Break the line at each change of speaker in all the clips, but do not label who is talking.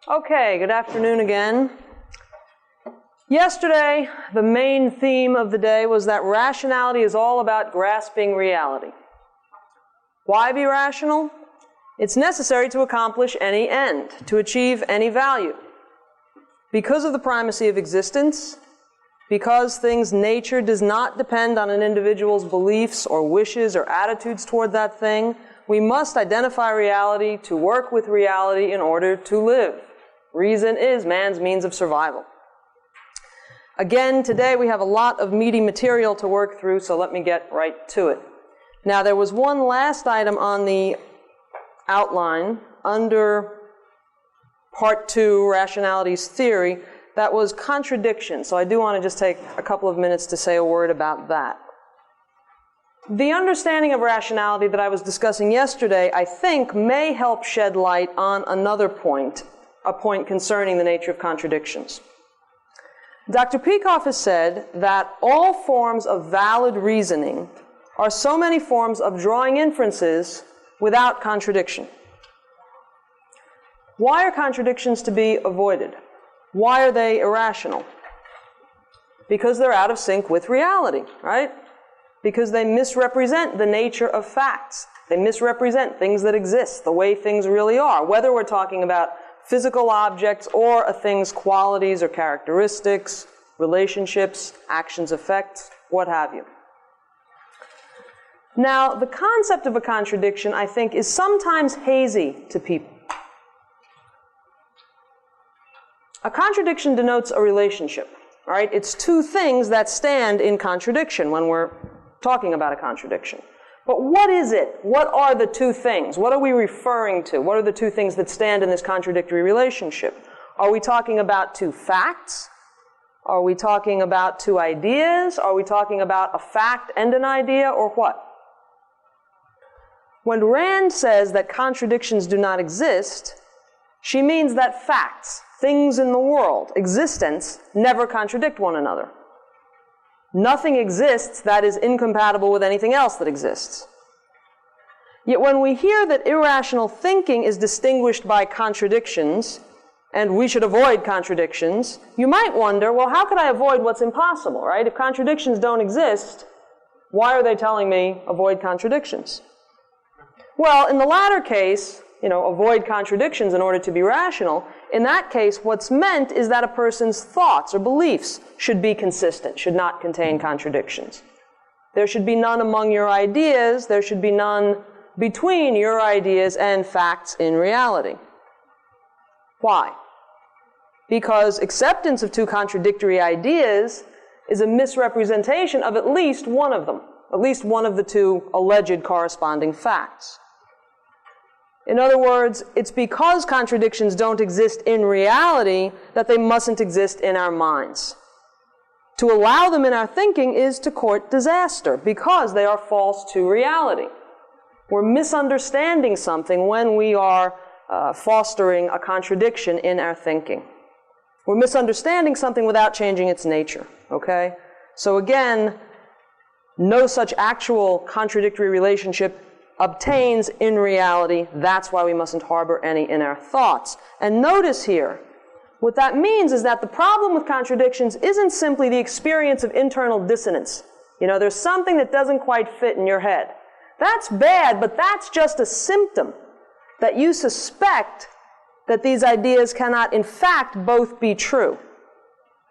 Okay, good afternoon again. Yesterday, the main theme of the day was that rationality is all about grasping reality. Why be rational? It's necessary to accomplish any end, to achieve any value. Because of the primacy of existence, because things' nature does not depend on an individual's beliefs or wishes or attitudes toward that thing, we must identify reality to work with reality in order to live. Reason is man's means of survival. Again, today we have a lot of meaty material to work through, so let me get right to it. Now, there was one last item on the outline under Part 2, Rationality's theory, that was contradiction. So I do want to just take a couple of minutes to say a word about that. The understanding of rationality that I was discussing yesterday, I think, may help shed light on another point, a point concerning the nature of contradictions. Dr. Peikoff has said that all forms of valid reasoning are so many forms of drawing inferences without contradiction. Why are contradictions to be avoided? Why are they irrational? Because they're out of sync with reality, right? Because they misrepresent the nature of facts. They misrepresent things that exist, the way things really are, whether we're talking about physical objects or a thing's qualities or characteristics, relationships, actions, effects, what have you. Now, the concept of a contradiction, I think, is sometimes hazy to people. A contradiction denotes a relationship, right? It's two things that stand in contradiction when we're talking about a contradiction. But what is it? What are the two things? What are we referring to? What are the two things that stand in this contradictory relationship? Are we talking about two facts? Are we talking about two ideas? Are we talking about a fact and an idea, or what? When Rand says that contradictions do not exist, she means that facts, things in the world, existence, never contradict one another. Nothing exists that is incompatible with anything else that exists. Yet when we hear that irrational thinking is distinguished by contradictions, and we should avoid contradictions, you might wonder, well, how could I avoid what's impossible, right? If contradictions don't exist, why are they telling me avoid contradictions? Well, in the latter case, avoid contradictions in order to be rational. In that case, what's meant is that a person's thoughts or beliefs should be consistent, should not contain contradictions. There should be none among your ideas, there should be none between your ideas and facts in reality. Why? Because acceptance of two contradictory ideas is a misrepresentation of at least one of them, at least one of the two alleged corresponding facts. In other words, it's because contradictions don't exist in reality that they mustn't exist in our minds. To allow them in our thinking is to court disaster because they are false to reality. We're misunderstanding something when we are fostering a contradiction in our thinking. We're misunderstanding something without changing its nature, okay? So again, no such actual contradictory relationship obtains in reality. That's why we mustn't harbor any in our thoughts. And notice here, what that means is that the problem with contradictions isn't simply the experience of internal dissonance. There's something that doesn't quite fit in your head. That's bad, but that's just a symptom that you suspect that these ideas cannot in fact both be true.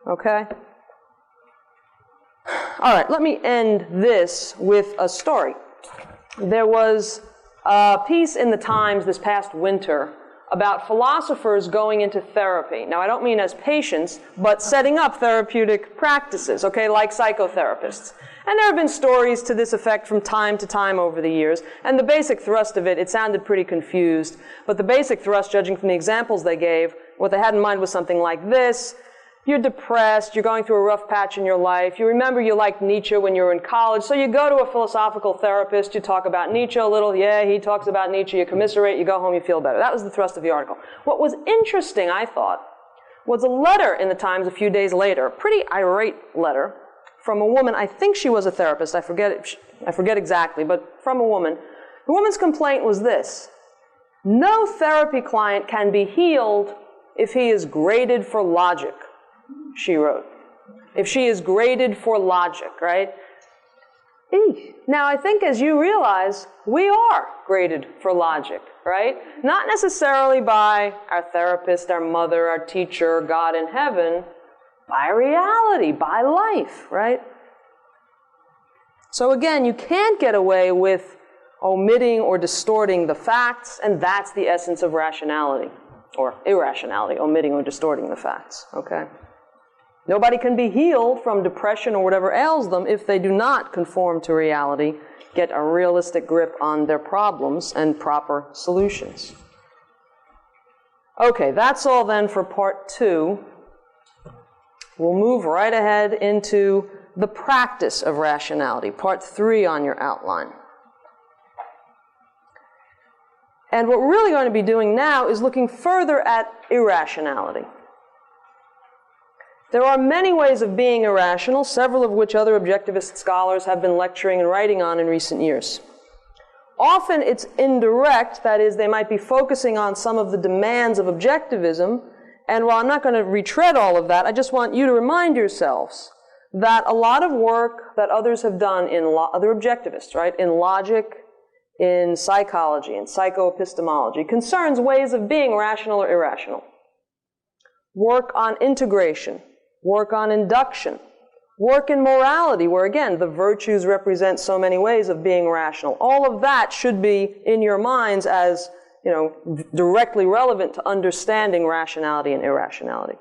Okay? All right, let me end this with a story. There was a piece in the Times this past winter about philosophers going into therapy. Now, I don't mean as patients, but setting up therapeutic practices, okay, like psychotherapists. And there have been stories to this effect from time to time over the years. And the basic thrust of it sounded pretty confused. But the basic thrust, judging from the examples they gave, what they had in mind was something like this. You're depressed, you're going through a rough patch in your life, you remember you liked Nietzsche when you were in college, so you go to a philosophical therapist, you talk about Nietzsche a little, yeah, he talks about Nietzsche, you commiserate, you go home, you feel better. That was the thrust of the article. What was interesting, I thought, was a letter in the Times a few days later, a pretty irate letter, from a woman, I think she was a therapist, I forget exactly, but from a woman. The woman's complaint was this: no therapy client can be healed if he is graded for logic, she wrote. If she is graded for logic, right? Now, I think as you realize, we are graded for logic, right? Not necessarily by our therapist, our mother, our teacher, God in heaven, by reality, by life, right? So again, you can't get away with omitting or distorting the facts, and that's the essence of rationality, or irrationality, omitting or distorting the facts, okay? Nobody can be healed from depression or whatever ails them if they do not conform to reality, get a realistic grip on their problems and proper solutions. Okay, that's all then for part 2. We'll move right ahead into the practice of rationality, part 3 on your outline. And what we're really going to be doing now is looking further at irrationality. There are many ways of being irrational, several of which other objectivist scholars have been lecturing and writing on in recent years. Often it's indirect, that is, they might be focusing on some of the demands of objectivism, and while I'm not going to retread all of that, I just want you to remind yourselves that a lot of work that others have done in other objectivists, right, in logic, in psychology, in psychoepistemology, concerns ways of being rational or irrational. Work on integration, work on induction, work in morality, where again, the virtues represent so many ways of being rational. All of that should be in your minds as, directly relevant to understanding rationality and irrationality.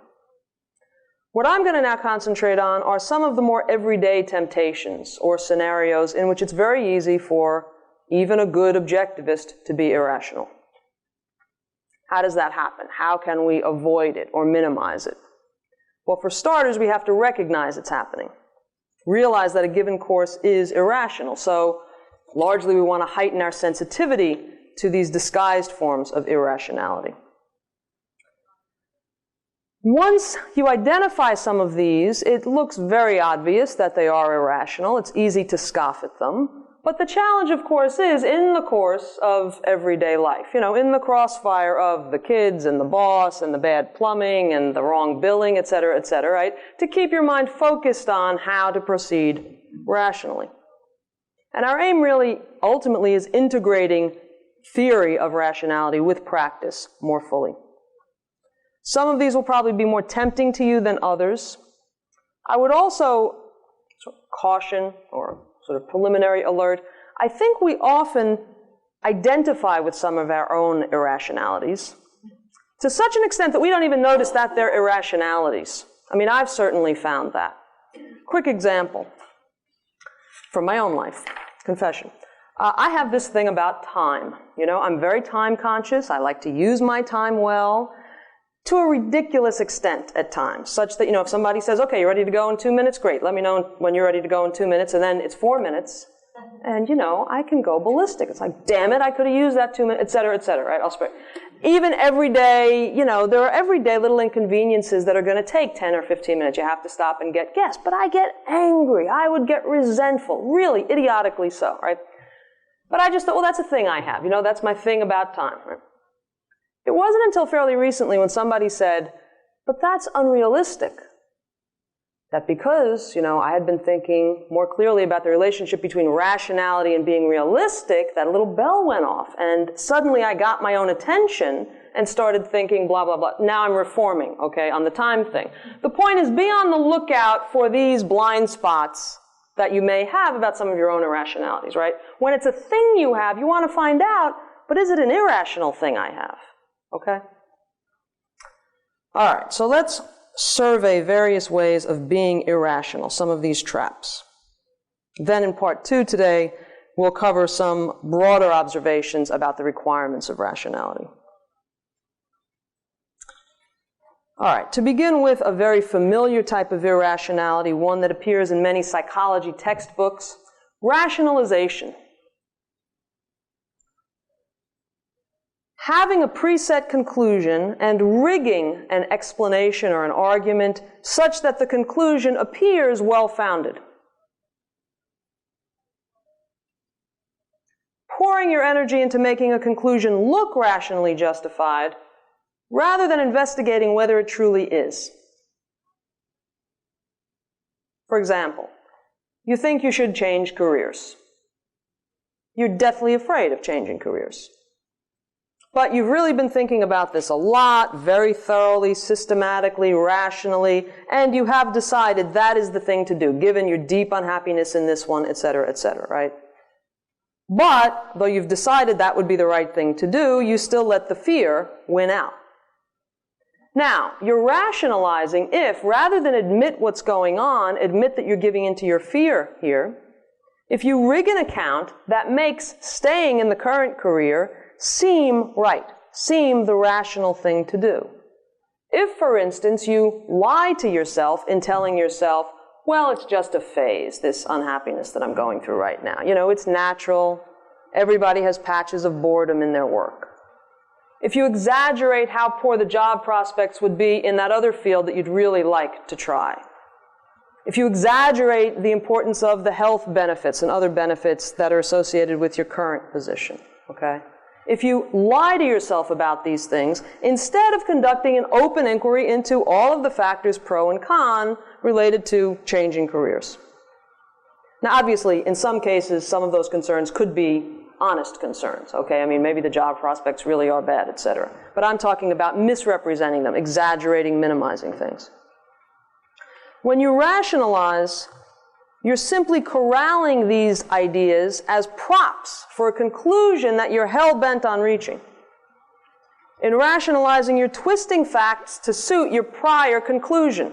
What I'm going to now concentrate on are some of the more everyday temptations or scenarios in which it's very easy for even a good objectivist to be irrational. How does that happen? How can we avoid it or minimize it? Well, for starters, we have to recognize it's happening. Realize that a given course is irrational. So largely we want to heighten our sensitivity to these disguised forms of irrationality. Once you identify some of these, it looks very obvious that they are irrational. It's easy to scoff at them. But the challenge, of course, is in the course of everyday life, in the crossfire of the kids and the boss and the bad plumbing and the wrong billing, et cetera, right? To keep your mind focused on how to proceed rationally. And our aim really ultimately is integrating theory of rationality with practice more fully. Some of these will probably be more tempting to you than others. I would also caution or sort of preliminary alert, I think we often identify with some of our own irrationalities to such an extent that we don't even notice that they're irrationalities. I mean, I've certainly found that. Quick example from my own life, confession. I have this thing about time. I'm very time conscious. I like to use my time well, to a ridiculous extent at times, such that, if somebody says, okay, you're ready to go in 2 minutes, great, let me know when you're ready to go in 2 minutes, and then it's 4 minutes, and, I can go ballistic. It's like, damn it, I could have used that 2 minutes, et cetera, right? I'll spray. Even every day, there are everyday little inconveniences that are going to take 10 or 15 minutes. You have to stop and get gas, but I get angry. I would get resentful, really idiotically so, right? But I just thought, well, that's a thing I have. That's my thing about time, right? It wasn't until fairly recently when somebody said, but that's unrealistic. That because, I had been thinking more clearly about the relationship between rationality and being realistic, that a little bell went off. And suddenly I got my own attention and started thinking, blah, blah, blah. Now I'm reforming, on the time thing. The point is, be on the lookout for these blind spots that you may have about some of your own irrationalities, right? When it's a thing you have, you want to find out, but is it an irrational thing I have? Okay? All right, so let's survey various ways of being irrational, some of these traps. Then in part 2 today, we'll cover some broader observations about the requirements of rationality. All right, to begin with, a very familiar type of irrationality, one that appears in many psychology textbooks, rationalization. Having a preset conclusion and rigging an explanation or an argument such that the conclusion appears well-founded. Pouring your energy into making a conclusion look rationally justified rather than investigating whether it truly is. For example, you think you should change careers. You're deathly afraid of changing careers. But you've really been thinking about this a lot, very thoroughly, systematically, rationally, and you have decided that is the thing to do, given your deep unhappiness in this one, etc., right? But, though you've decided that would be the right thing to do, you still let the fear win out. Now, you're rationalizing if, rather than admit what's going on, admit that you're giving into your fear here, if you rig an account that makes staying in the current career seem right, seem the rational thing to do. If, for instance, you lie to yourself in telling yourself, well, it's just a phase, this unhappiness that I'm going through right now. You know, it's natural. Everybody has patches of boredom in their work. If you exaggerate how poor the job prospects would be in that other field that you'd really like to try. If you exaggerate the importance of the health benefits and other benefits that are associated with your current position, okay? If you lie to yourself about these things, instead of conducting an open inquiry into all of the factors pro and con related to changing careers. Now, obviously, in some cases, some of those concerns could be honest concerns, okay? I mean, maybe the job prospects really are bad, etc. But I'm talking about misrepresenting them, exaggerating, minimizing things. When you rationalize, you're simply corralling these ideas as props for a conclusion that you're hell-bent on reaching. In rationalizing, you're twisting facts to suit your prior conclusion.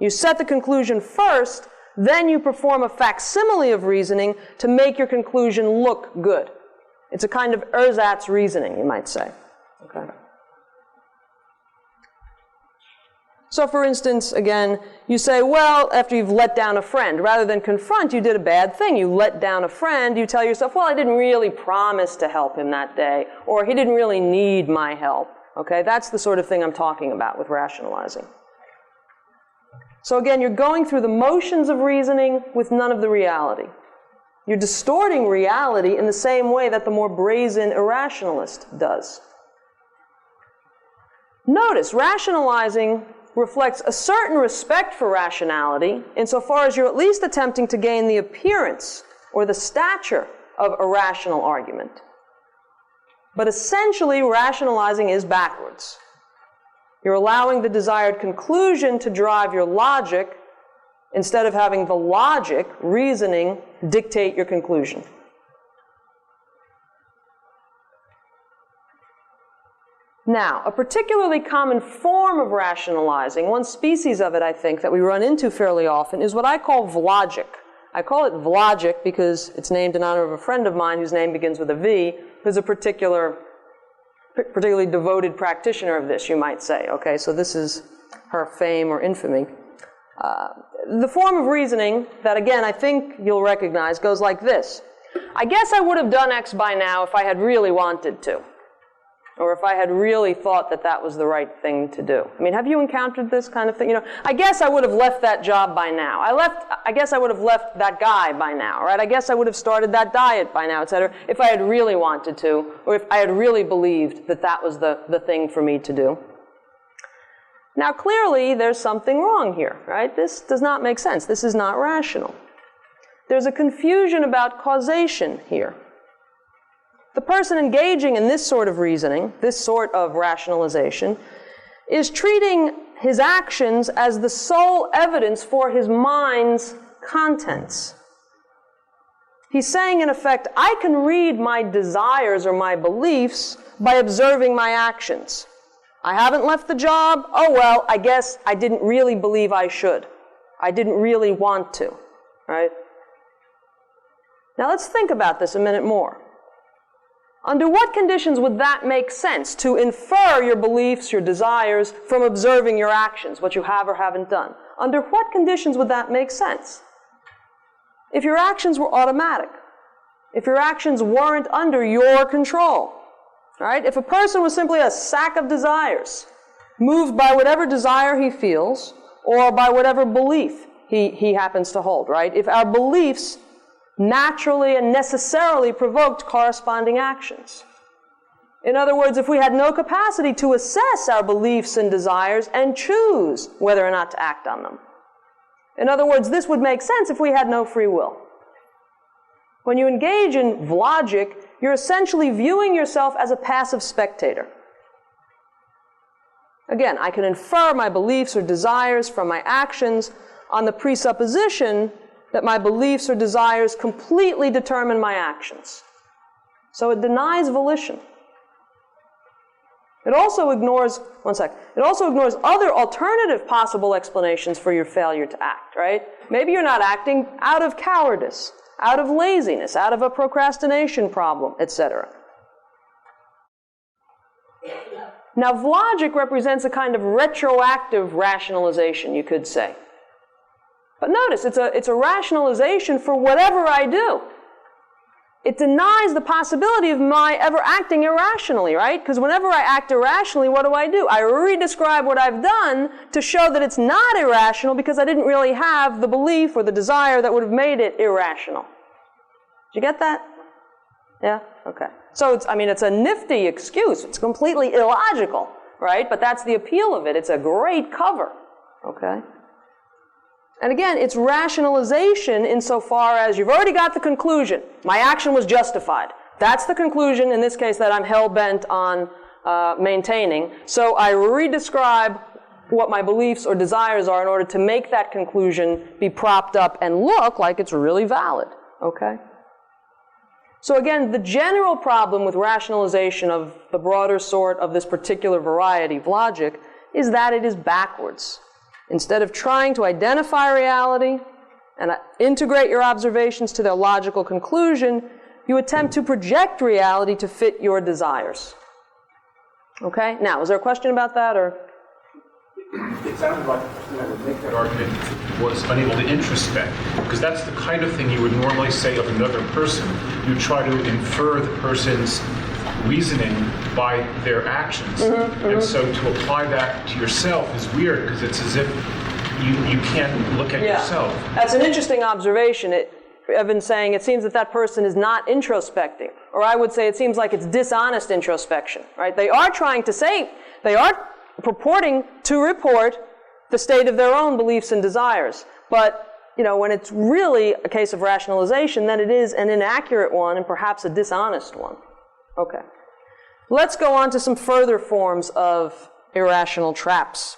You set the conclusion first, then you perform a facsimile of reasoning to make your conclusion look good. It's a kind of ersatz reasoning, you might say. Okay. So for instance, again, you say, well, after you've let down a friend, rather than confront, you did a bad thing. You let down a friend, you tell yourself, well, I didn't really promise to help him that day, or he didn't really need my help. Okay, that's the sort of thing I'm talking about with rationalizing. So again, you're going through the motions of reasoning with none of the reality. You're distorting reality in the same way that the more brazen irrationalist does. Notice, rationalizing reflects a certain respect for rationality insofar as you're at least attempting to gain the appearance or the stature of a rational argument. But essentially, rationalizing is backwards. You're allowing the desired conclusion to drive your logic instead of having the logic, reasoning, dictate your conclusion. Now, a particularly common form of rationalizing, one species of it, I think, that we run into fairly often, is what I call vlogic. I call it vlogic because it's named in honor of a friend of mine whose name begins with a V, who's a particularly devoted practitioner of this, you might say. Okay, so this is her fame or infamy. The form of reasoning that, again, I think you'll recognize goes like this. I guess I would have done X by now if I had really wanted to. Or if I had really thought that that was the right thing to do. I mean, have you encountered this kind of thing? You know, I guess I would have left that job by now. I guess I would have left that guy by now, right? I guess I would have started that diet by now, etc. if I had really wanted to, or if I had really believed that that was the thing for me to do. Now, clearly, there's something wrong here, right? This does not make sense. This is not rational. There's a confusion about causation here. The person engaging in this sort of reasoning, this sort of rationalization, is treating his actions as the sole evidence for his mind's contents. He's saying, in effect, I can read my desires or my beliefs by observing my actions. I haven't left the job. Oh, well, I guess I didn't really believe I should. I didn't really want to, right? Now let's think about this a minute more. Under what conditions would that make sense, to infer your beliefs, your desires, from observing your actions, what you have or haven't done? Under what conditions would that make sense? If your actions were automatic, if your actions weren't under your control, right? If a person was simply a sack of desires, moved by whatever desire he feels, or by whatever belief he happens to hold, right? If our beliefs naturally and necessarily provoked corresponding actions. In other words, if we had no capacity to assess our beliefs and desires and choose whether or not to act on them. In other words, this would make sense if we had no free will. When you engage in logic, you're essentially viewing yourself as a passive spectator. Again, I can infer my beliefs or desires from my actions on the presupposition that my beliefs or desires completely determine my actions. So it denies volition. It also ignores, it also ignores other alternative possible explanations for your failure to act, right? Maybe you're not acting out of cowardice, out of laziness, out of a procrastination problem, etc. Now, logic represents a kind of retroactive rationalization, you could say. But notice, it's a rationalization for whatever I do. It denies the possibility of my ever acting irrationally, right? Because whenever I act irrationally, what do? I redescribe what I've done to show that it's not irrational because I didn't really have the belief or the desire that would have made it irrational. Did you get that? Yeah? Okay. So it's a nifty excuse. It's completely illogical, right? But that's the appeal of it. It's a great cover, okay? And again, it's rationalization insofar as you've already got the conclusion. My action was justified. That's the conclusion, in this case, that I'm hell-bent on maintaining. So I redescribe what my beliefs or desires are in order to make that conclusion be propped up and look like it's really valid, okay? So again, the general problem with rationalization of the broader sort of this particular variety of logic is that it is backwards. Instead of trying to identify reality and integrate your observations to their logical conclusion, you attempt to project reality to fit your desires. Okay? Now, is there a question about that, or?
It sounded like whoever would make that argument was unable to introspect, because that's the kind of thing you would normally say of another person. You try to infer the person's reasoning by their actions. And so to apply that to yourself is weird, because it's as if you can't look at yourself. That's an interesting observation. I've been saying it seems that person is not introspecting. Or I would say it seems like it's dishonest introspection, right? They are trying to say, they are purporting to report the state of their own beliefs and desires. But, when it's really a case of rationalization, then it is an inaccurate one and perhaps a dishonest one. Okay. Let's go on to some further forms of irrational traps.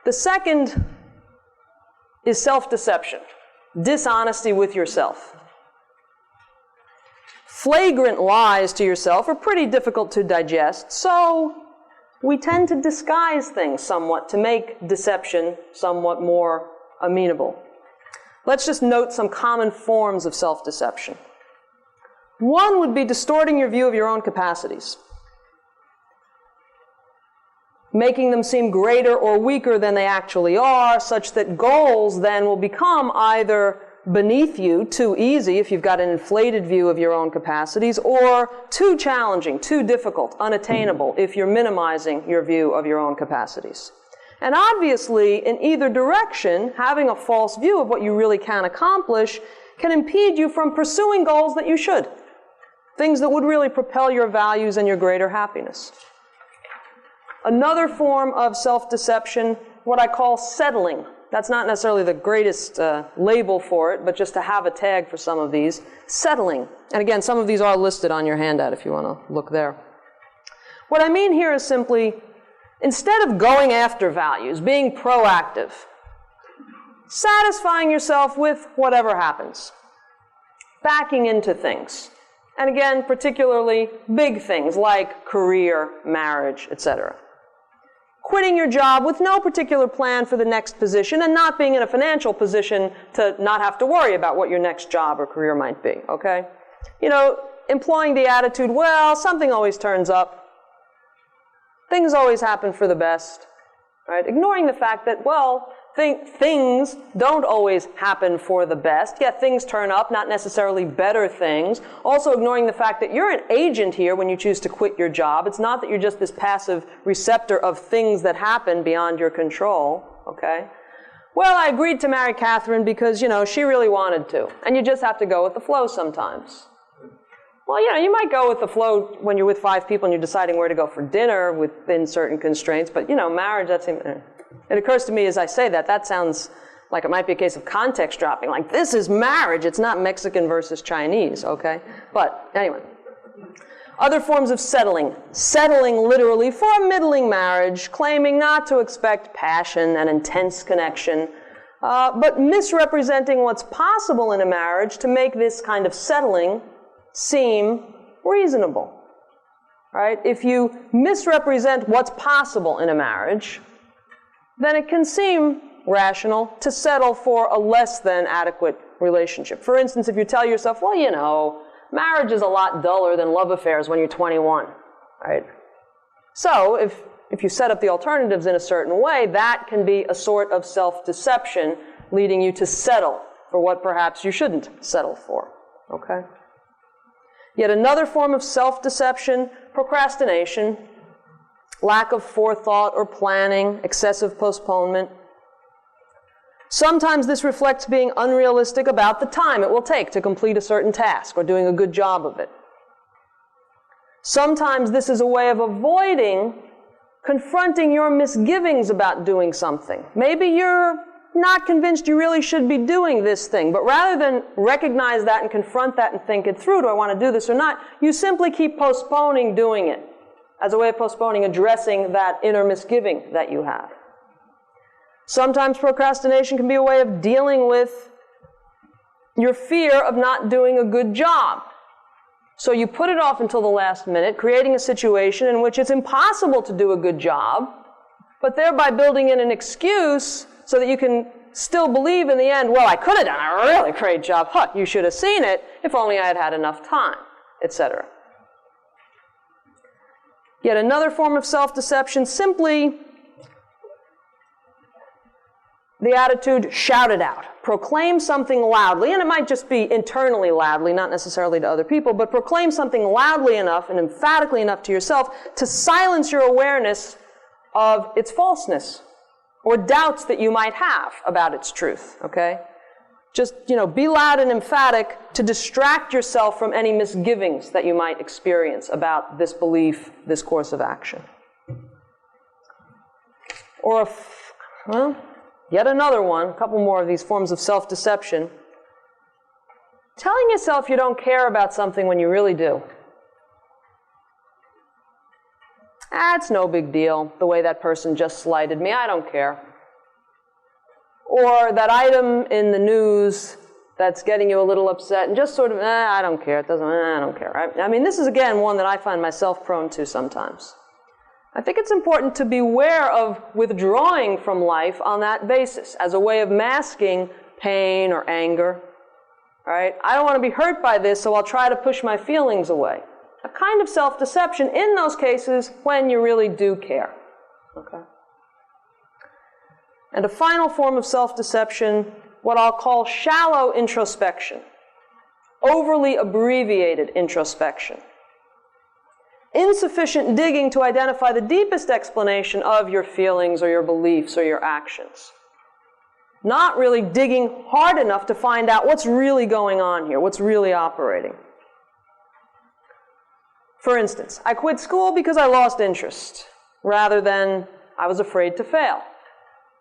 The second is self-deception, dishonesty with yourself. Flagrant lies to yourself are pretty difficult to digest, so we tend to disguise things somewhat to make deception somewhat more amenable. Let's just note some common forms of self-deception. One would be distorting your view of your own capacities, making them seem greater or weaker than they actually are, such that goals then will become either beneath you, too easy if you've got an inflated view of your own capacities, or too challenging, too difficult, unattainable if you're minimizing your view of your own capacities. And obviously, in either direction, having a false view of what you really can accomplish can impede you from pursuing goals that you should. Things that would really propel your values and your greater happiness. Another form of self-deception, what I call settling. That's not necessarily the greatest label for it, but just to have a tag for some of these. Settling. And again, some of these are listed on your handout if you want to look there. What I mean here is simply, instead of going after values, being proactive, satisfying yourself with whatever happens, backing into things. And again, particularly big things like career, marriage, etc. Quitting your job with no particular plan for the next position and not being in a financial position to not have to worry about what your next job or career might be, okay? Employing the attitude, well, something always turns up. Things always happen for the best, right? Ignoring the fact that, well, things don't always happen for the best. Yeah, things turn up, not necessarily better things. Also ignoring the fact that you're an agent here when you choose to quit your job. It's not that you're just this passive receptor of things that happen beyond your control, okay? Well, I agreed to marry Catherine because, she really wanted to. And you just have to go with the flow sometimes.
Well, you might go with the flow when you're with 5 people and you're deciding where to go for dinner within certain constraints, but, marriage, that seems... It occurs to me as I say that sounds like it might be a case of context dropping, like this is marriage, it's not Mexican versus Chinese, okay? But anyway. Other forms of settling. Settling literally for a middling marriage, claiming not to expect passion and intense connection, but misrepresenting what's possible in a marriage to make this kind of settling seem reasonable, right? If you misrepresent what's possible in a marriage, then it can seem rational to settle for a less than adequate relationship. For instance, if you tell yourself, well, marriage is a lot duller than love affairs when you're 21, right? So if you set up the alternatives in a certain way, that can be a sort of self-deception leading you to settle for what perhaps you shouldn't settle for, okay? Yet another form of self-deception, procrastination, lack of forethought or planning, excessive postponement. Sometimes this reflects being unrealistic about the time it will take to complete a certain task or doing a good job of it. Sometimes this is a way of avoiding confronting your misgivings about doing something. Maybe you're not convinced you really should be doing this thing, but rather than recognize that and confront that and think it through, do I want to do this or not, you simply keep postponing doing it as a way of postponing addressing that inner misgiving that you have. Sometimes procrastination can be a way of dealing with your fear of not doing a good job. So you put it off until the last minute, creating a situation in which it's impossible to do a good job, but thereby building in an excuse so that you can still believe in the end, well, I could have done a really great job. You should have seen it if only I had had enough time, etc. Yet another form of self-deception, simply the attitude, shout it out. Proclaim something loudly, and it might just be internally loudly, not necessarily to other people, but proclaim something loudly enough and emphatically enough to yourself to silence your awareness of its falseness or doubts that you might have about its truth, okay? Just, be loud and emphatic to distract yourself from any misgivings that you might experience about this belief, this course of action. Or, yet another one, a couple more of these forms of self-deception. Telling yourself you don't care about something when you really do. It's no big deal, the way that person just slighted me, I don't care. Or that item in the news that's getting you a little upset, and just sort of, I don't care, I don't care, right? I mean, this is, again, one that I find myself prone to sometimes. I think it's important to beware of withdrawing from life on that basis as a way of masking pain or anger, right? I don't want to be hurt by this, so I'll try to push my feelings away. A kind of self-deception in those cases when you really do care, okay? And a final form of self-deception, what I'll call shallow introspection, overly abbreviated introspection. Insufficient digging to identify the deepest explanation of your feelings or your beliefs or your actions. Not really digging hard enough to find out what's really going on here, what's really operating. For instance, I quit school because I lost interest, rather than I was afraid to fail.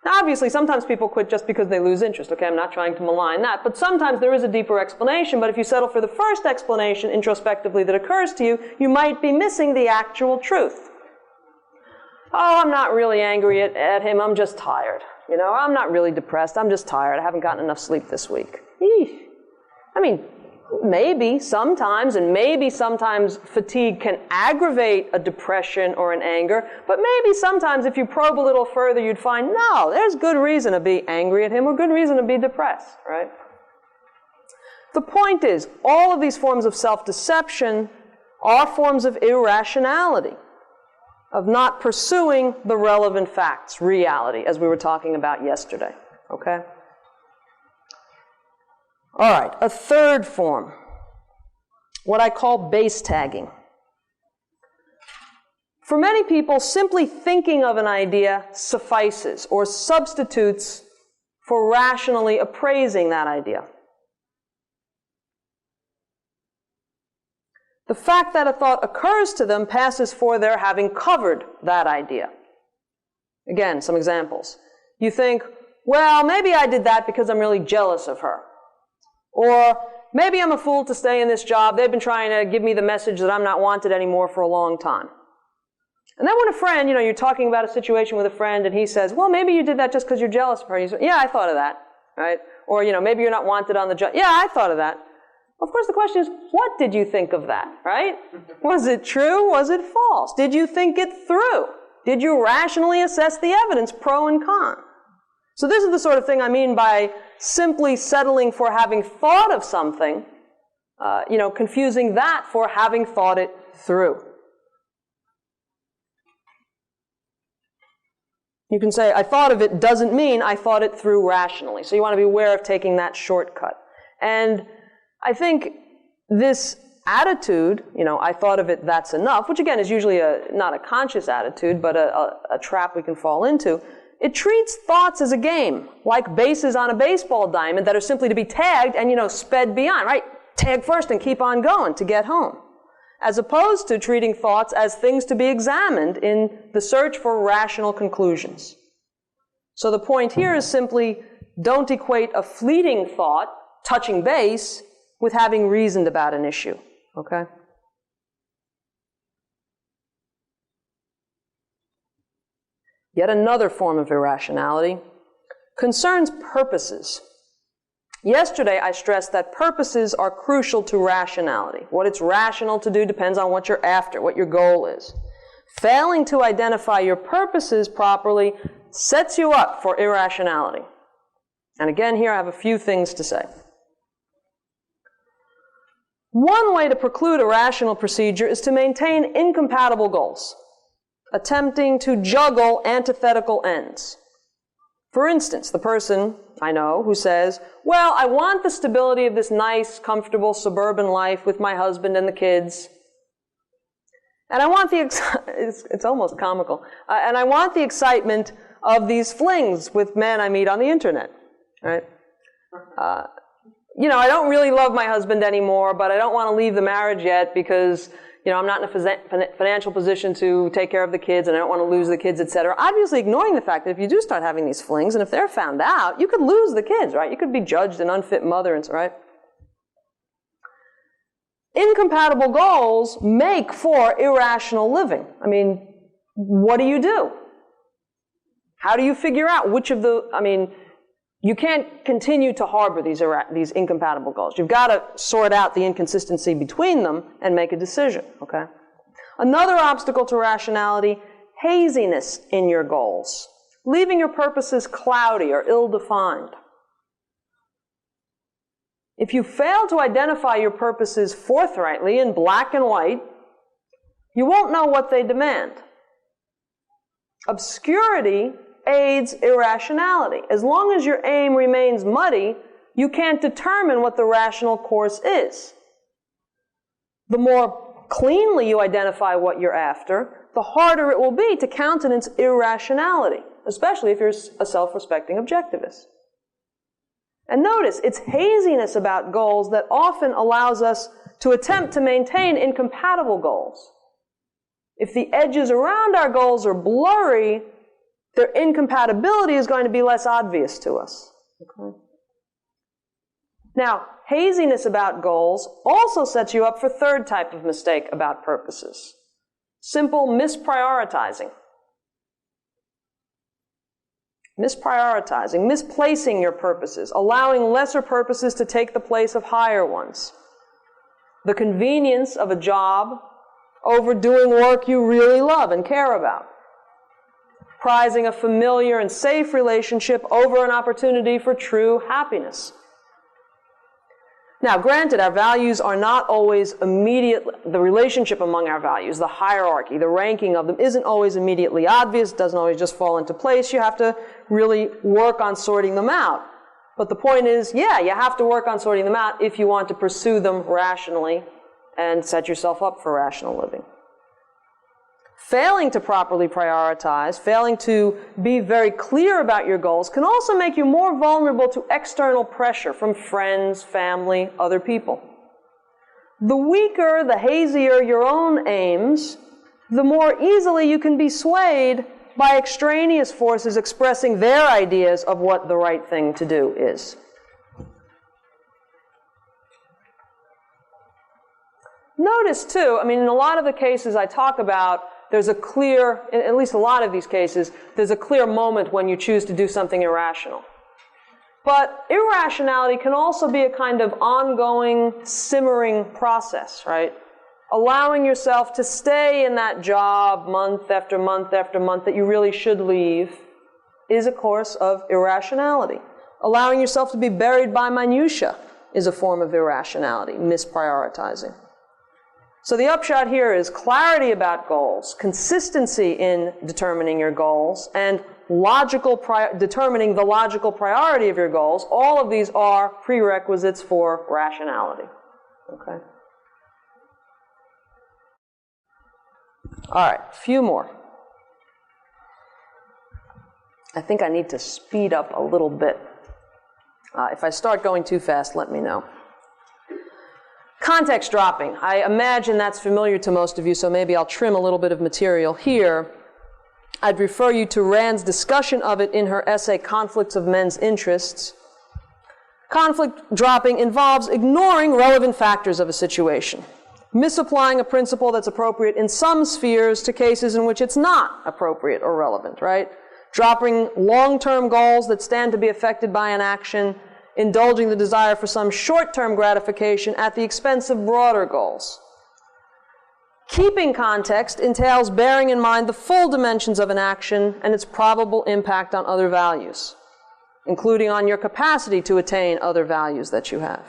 Now, obviously, sometimes people quit just because they lose interest, okay? I'm not trying to malign that, but sometimes there is a deeper explanation, but if you settle for the first explanation introspectively that occurs to you, you might be missing the actual truth. Oh, I'm not really angry at him, I'm just tired. I'm not really depressed, I'm just tired, I haven't gotten enough sleep this week. Eesh. I mean, maybe sometimes fatigue can aggravate a depression or an anger, but maybe sometimes if you probe a little further, you'd find, no, there's good reason to be angry at him or good reason to be depressed, right? The point is, all of these forms of self-deception are forms of irrationality, of not pursuing the relevant facts, reality, as we were talking about yesterday, okay? All right, a third form, what I call base tagging. For many people, simply thinking of an idea suffices or substitutes for rationally appraising that idea. the fact that a thought occurs to them passes for their having covered that idea. Again, some examples. You think, well, maybe I did that because I'm really jealous of her. Or maybe I'm a fool to stay in this job. They've been trying to give me the message that I'm not wanted anymore for a long time. And then when a friend, you're talking about a situation with a friend and he says, well, maybe you did that just because you're jealous of her. And you say, yeah, I thought of that, right? Or, maybe you're not wanted on the job. Yeah, I thought of that. Of course, the question is, what did you think of that, right? Was it true? Was it false? Did you think it through? Did you rationally assess the evidence, pro and con? So this is the sort of thing I mean by simply settling for having thought of something, confusing that for having thought it through. You can say, I thought of it doesn't mean I thought it through rationally. So you want to be aware of taking that shortcut. And I think this attitude, I thought of it, that's enough, which again is usually not a conscious attitude, but a trap we can fall into. It treats thoughts as a game, like bases on a baseball diamond that are simply to be tagged and, sped beyond, right? Tag first and keep on going to get home. As opposed to treating thoughts as things to be examined in the search for rational conclusions. So the point here is simply don't equate a fleeting thought, touching base, with having reasoned about an issue, okay? Yet another form of irrationality concerns purposes. Yesterday, I stressed that purposes are crucial to rationality. What it's rational to do depends on what you're after, what your goal is. Failing to identify your purposes properly sets you up for irrationality. And again, here I have a few things to say. One way to preclude a rational procedure is to maintain incompatible goals, attempting to juggle antithetical ends. For instance, the person I know who says, well, I want the stability of this nice, comfortable suburban life with my husband and the kids. And I want it's almost comical. And I want the excitement of these flings with men I meet on the internet, right? I don't really love my husband anymore, but I don't want to leave the marriage yet because, I'm not in a financial position to take care of the kids and I don't want to lose the kids, etc. Obviously ignoring the fact that if you do start having these flings and if they're found out, you could lose the kids, right? You could be judged an unfit mother, and right? Incompatible goals make for irrational living. I mean, what do you do? How do you figure out which of you can't continue to harbor these incompatible goals. You've got to sort out the inconsistency between them and make a decision, okay? Another obstacle to rationality, haziness in your goals, leaving your purposes cloudy or ill-defined. If you fail to identify your purposes forthrightly in black and white, you won't know what they demand. Obscurity aids irrationality. As long as your aim remains muddy, you can't determine what the rational course is. The more cleanly you identify what you're after, the harder it will be to countenance irrationality, especially if you're a self-respecting objectivist. And notice, it's haziness about goals that often allows us to attempt to maintain incompatible goals. If the edges around our goals are blurry, their incompatibility is going to be less obvious to us. Okay? Now, haziness about goals also sets you up for third type of mistake about purposes. Simple misprioritizing. Misprioritizing, misplacing your purposes, allowing lesser purposes to take the place of higher ones. The convenience of a job over doing work you really love and care about. Prizing a familiar and safe relationship over an opportunity for true happiness. Now, granted, our values are not always the relationship among our values, the hierarchy, the ranking of them isn't always immediately obvious, doesn't always just fall into place. You have to really work on sorting them out. But the point is, yeah, you have to work on sorting them out if you want to pursue them rationally and set yourself up for rational living. Failing to properly prioritize, failing to be very clear about your goals can also make you more vulnerable to external pressure from friends, family, other people. the weaker, the hazier your own aims, the more easily you can be swayed by extraneous forces expressing their ideas of what the right thing to do is. Notice too, I mean, in a lot of the cases I talk about, there's a clear, in at least a lot of these cases, there's a clear moment when you choose to do something irrational. But irrationality can also be a kind of ongoing, simmering process, right? Allowing yourself to stay in that job month after month after month that you really should leave is a course of irrationality. Allowing yourself to be buried by minutia is a form of irrationality, misprioritizing. So the upshot here is clarity about goals, consistency in determining your goals, and determining the logical priority of your goals. All of these are prerequisites for rationality. Okay? All right, a few more. I think I need to speed up a little bit. If I start going too fast, let me know. Context dropping. I imagine that's familiar to most of you, so maybe I'll trim a little bit of material here. I'd refer you to Rand's discussion of it in her essay, Conflicts of Men's Interests. Conflict dropping involves ignoring relevant factors of a situation, misapplying a principle that's appropriate in some spheres to cases in which it's not appropriate or relevant, right? Dropping long-term goals that stand to be affected by an action, indulging the desire for some short-term gratification at the expense of broader goals. Keeping context entails bearing in mind the full dimensions of an action and its probable impact on other values, including on your capacity to attain other values that you have.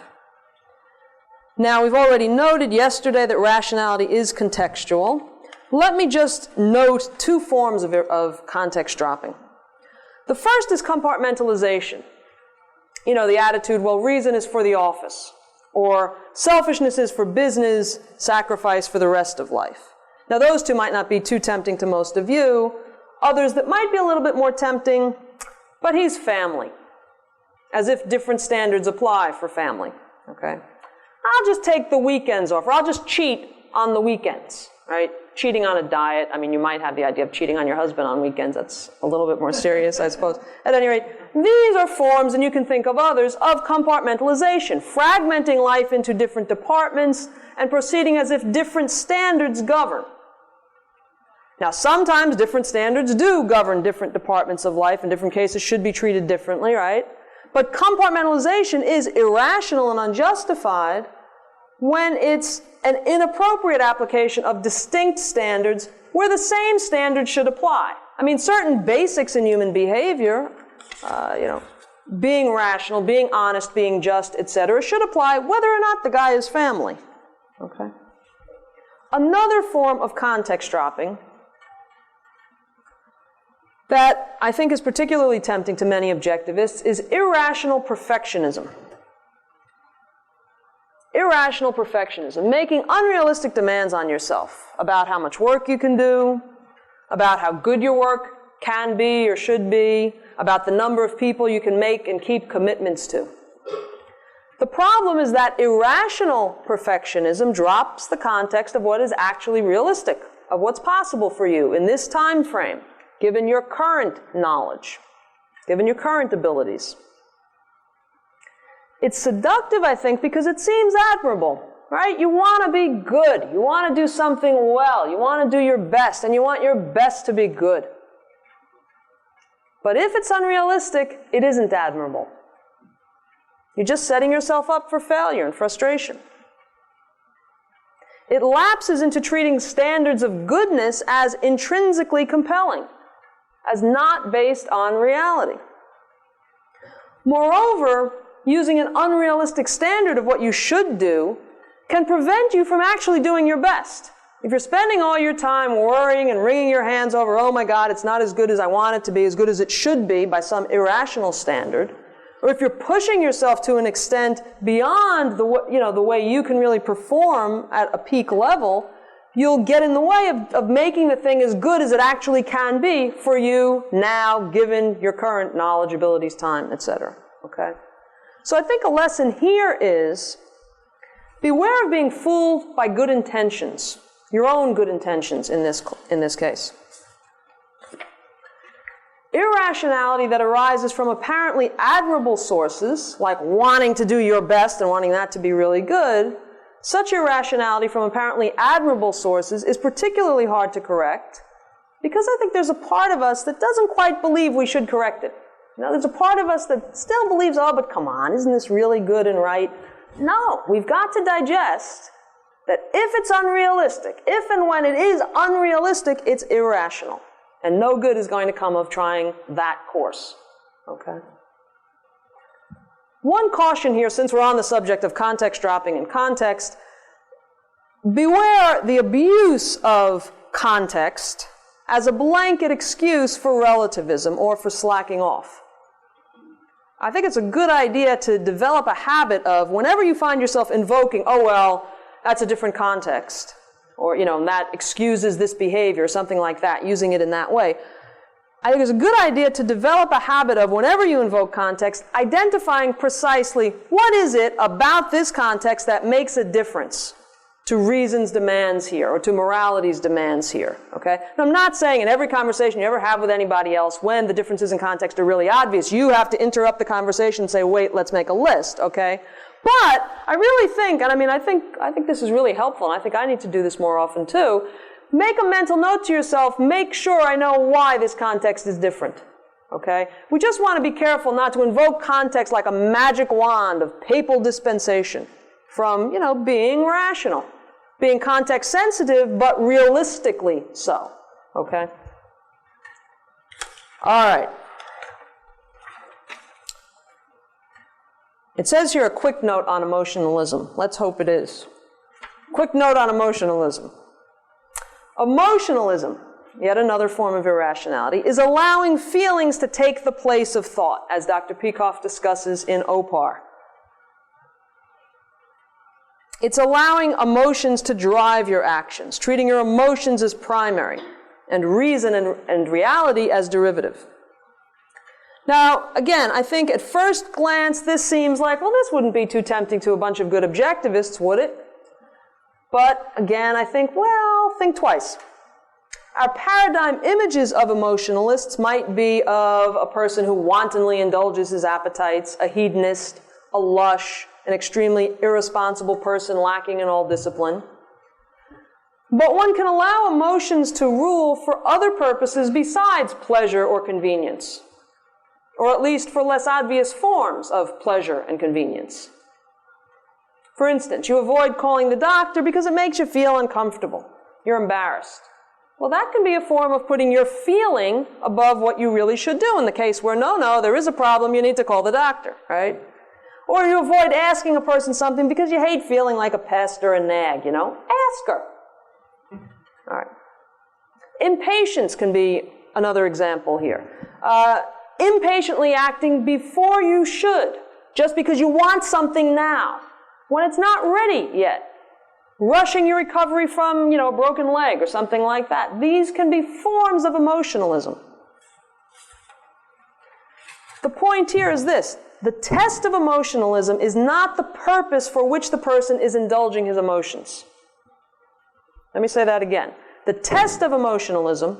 Now, we've already noted yesterday that rationality is contextual. Let me just note two forms of context dropping. The first is compartmentalization. You know, the attitude, well, reason is for the office, or selfishness is for business, sacrifice for the rest of life. Now, those two might not be too tempting to most of you. Others that might be a little bit more tempting, but he's family, as if different standards apply for family, okay? I'll just take the weekends off, or I'll just cheat on the weekends, right? Cheating on a diet. I mean, you might have the idea of cheating on your husband on weekends. That's a little bit more serious, I suppose. At any rate, these are forms, and you can think of others, of compartmentalization, fragmenting life into different departments and proceeding as if different standards govern. Now, sometimes different standards do govern different departments of life, and different cases should be treated differently, right? But compartmentalization is irrational and unjustified when it's an inappropriate application of distinct standards where the same standards should apply. I mean, certain basics in human behavior, being rational, being honest, being just, etc., should apply whether or not the guy is family. Okay? Another form of context dropping that I think is particularly tempting to many objectivists is irrational perfectionism. Irrational perfectionism, making unrealistic demands on yourself about how much work you can do, about how good your work can be or should be, about the number of people you can make and keep commitments to. The problem is that irrational perfectionism drops the context of what is actually realistic, of what's possible for you in this time frame, given your current knowledge, given your current abilities. It's seductive, I think, because it seems admirable, right? You want to be good. You want to do something well. You want to do your best, and you want your best to be good. But if it's unrealistic, it isn't admirable. You're just setting yourself up for failure and frustration. It lapses into treating standards of goodness as intrinsically compelling, as not based on reality. Moreover, using an unrealistic standard of what you should do can prevent you from actually doing your best. If you're spending all your time worrying and wringing your hands over, oh my God, it's not as good as I want it to be, as good as it should be by some irrational standard, or if you're pushing yourself to an extent beyond the way you can really perform at a peak level, you'll get in the way of making the thing as good as it actually can be for you now, given your current knowledge, abilities, time, etc. Okay? So I think a lesson here is Beware of being fooled by good intentions, your own good intentions in this case. Irrationality that arises from apparently admirable sources, like wanting to do your best and wanting that to be really good, such irrationality from apparently admirable sources is particularly hard to correct because I think there's a part of us that doesn't quite believe we should correct it. You know, there's a part of us that still believes, oh, but come on, isn't this really good and right? No, we've got to digest that if it's unrealistic, if and when it is unrealistic, it's irrational. And no good is going to come of trying that course. Okay? One caution here, since we're on the subject of context dropping and context, beware the abuse of context as a blanket excuse for relativism or for slacking off. I think it's a good idea to develop a habit of, whenever you find yourself invoking, oh, well, that's a different context, or, you know, that excuses this behavior, or something like that, using it in that way. I think it's a good idea to develop a habit of, whenever you invoke context, identifying precisely what is it about this context that makes a difference to reason's demands here, or to morality's demands here, okay? And I'm not saying in every conversation you ever have with anybody else, when the differences in context are really obvious, you have to interrupt the conversation and say, wait, let's make a list, okay? But I really think, and I mean, I think this is really helpful, and I think I need to do this more often too, make a mental note to yourself, make sure I know why this context is different, okay? We just want to be careful not to invoke context like a magic wand of papal dispensation from, you know, being rational, being context sensitive, but realistically so, okay? All right. It says here a quick note on emotionalism. Let's hope it is. Quick note on emotionalism. Emotionalism, yet another form of irrationality, is allowing feelings to take the place of thought, as Dr. Peikoff discusses in OPAR. It's allowing emotions to drive your actions, treating your emotions as primary, and reason and reality as derivative. Now, again, I think at first glance this seems like, well, this wouldn't be too tempting to a bunch of good objectivists, would it? But again, I think, well, think twice. Our paradigm images of emotionalists might be of a person who wantonly indulges his appetites, a hedonist, a lush, an extremely irresponsible person lacking in all discipline. But one can allow emotions to rule for other purposes besides pleasure or convenience, or at least for less obvious forms of pleasure and convenience. For instance, you avoid calling the doctor because it makes you feel uncomfortable. You're embarrassed. Well, that can be a form of putting your feeling above what you really should do in the case where, no, there is a problem, you need to call the doctor, right? Or you avoid asking a person something because you hate feeling like a pest or a nag, you know? Ask her. All right. Impatience can be another example here. Impatiently acting before you should, just because you want something now, when it's not ready yet. Rushing your recovery from, a broken leg or something like that. These can be forms of emotionalism. The point here is this. The test of emotionalism is not the purpose for which the person is indulging his emotions. Let me say that again. The test of emotionalism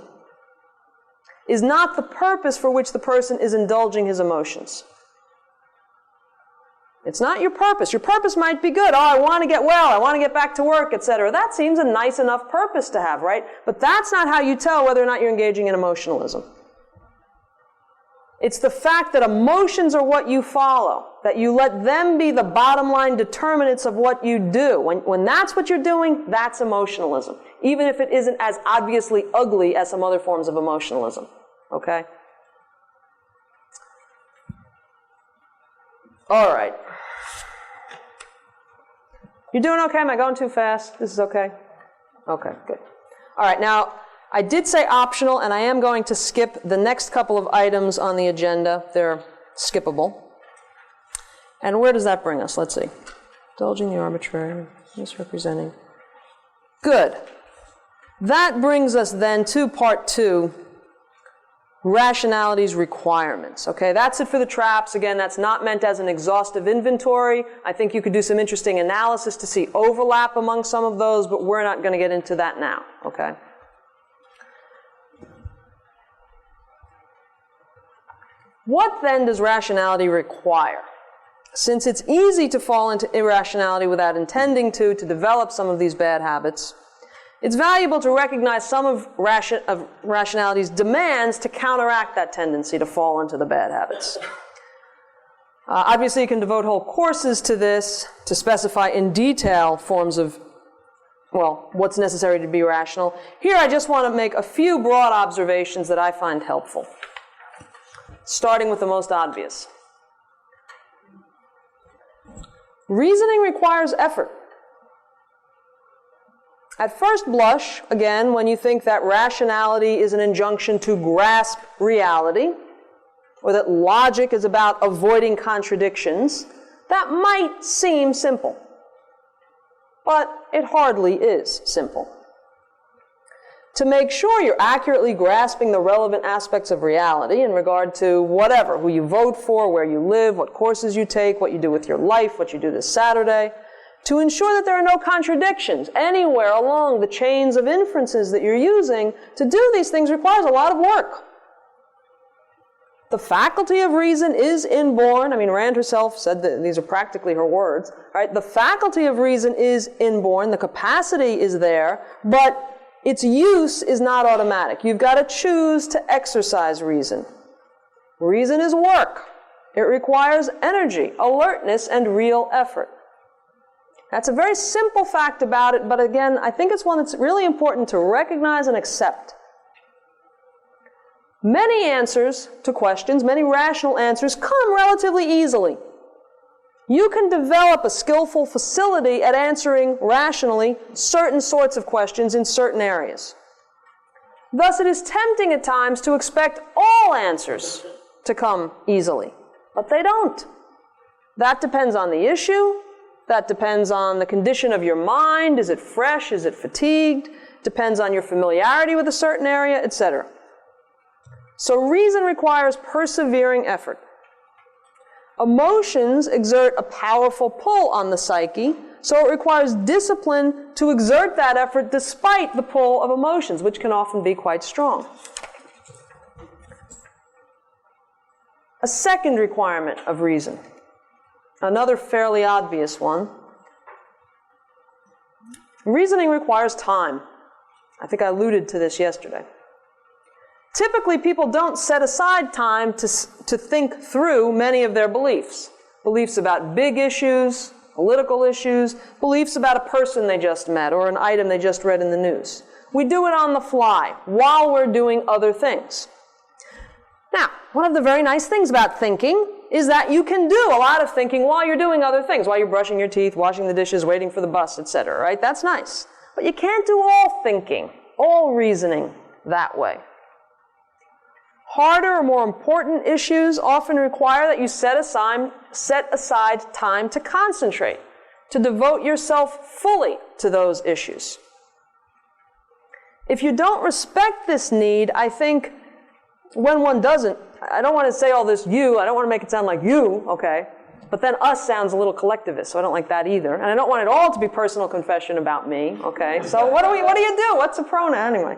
is not the purpose for which the person is indulging his emotions. It's not your purpose. Your purpose might be good. Oh, I want to get well, I want to get back to work, etc. That seems a nice enough purpose to have, right? But that's not how you tell whether or not you're engaging in emotionalism. It's the fact that emotions are what you follow, that you let them be the bottom line determinants of what you do. When that's what you're doing, that's emotionalism, even if it isn't as obviously ugly as some other forms of emotionalism. Okay? All right. You doing okay? Am I going too fast? This is okay? Okay, good. All right, now, I did say optional, and I am going to skip the next couple of items on the agenda. They're skippable. And where does that bring us? Let's see. Indulging the arbitrary, misrepresenting. Good. That brings us then to part 2 rationality's requirements. Okay, that's it for the traps. Again, that's not meant as an exhaustive inventory. I think you could do some interesting analysis to see overlap among some of those, but we're not going to get into that now. Okay. What then does rationality require? Since it's easy to fall into irrationality without intending to develop some of these bad habits, it's valuable to recognize some of rationality's demands to counteract that tendency to fall into the bad habits. Obviously, you can devote whole courses to this, to specify in detail forms of, well, what's necessary to be rational. Here, I just want to make a few broad observations that I find helpful, starting with the most obvious. Reasoning requires effort. At first blush, again, when you think that rationality is an injunction to grasp reality, or that logic is about avoiding contradictions, that might seem simple. But it hardly is simple. To make sure you're accurately grasping the relevant aspects of reality in regard to whatever, who you vote for, where you live, what courses you take, what you do with your life, what you do this Saturday, to ensure that there are no contradictions anywhere along the chains of inferences that you're using, to do these things requires a lot of work. The faculty of reason is inborn. I mean, Rand herself said that these are practically her words. Right? The faculty of reason is inborn. The capacity is there, but its use is not automatic. You've got to choose to exercise reason. Reason is work. It requires energy, alertness, and real effort. That's a very simple fact about it, but again, I think it's one that's really important to recognize and accept. Many answers to questions, many rational answers, come relatively easily. You can develop a skillful facility at answering rationally certain sorts of questions in certain areas. Thus, it is tempting at times to expect all answers to come easily, but they don't. That depends on the issue. That depends on the condition of your mind. Is it fresh? Is it fatigued? Depends on your familiarity with a certain area, etc. So reason requires persevering effort. Emotions exert a powerful pull on the psyche, so it requires discipline to exert that effort despite the pull of emotions, which can often be quite strong. A second requirement of reason, another fairly obvious one. Reasoning requires time. I think I alluded to this yesterday. Typically, people don't set aside time to think through many of their beliefs. Beliefs about big issues, political issues, beliefs about a person they just met or an item they just read in the news. We do it on the fly while we're doing other things. Now, one of the very nice things about thinking is that you can do a lot of thinking while you're doing other things, while you're brushing your teeth, washing the dishes, waiting for the bus, etc., right? That's nice. But you can't do all thinking, all reasoning that way. Harder or more important issues often require that you set aside time to concentrate, to devote yourself fully to those issues. If you don't respect this need, I think when one doesn't, I don't want to say all this you, I don't want to make it sound like you, okay? But then us sounds a little collectivist, so I don't like that either. And I don't want it all to be personal confession about me, okay? So what do you do? What's a pronoun anyway?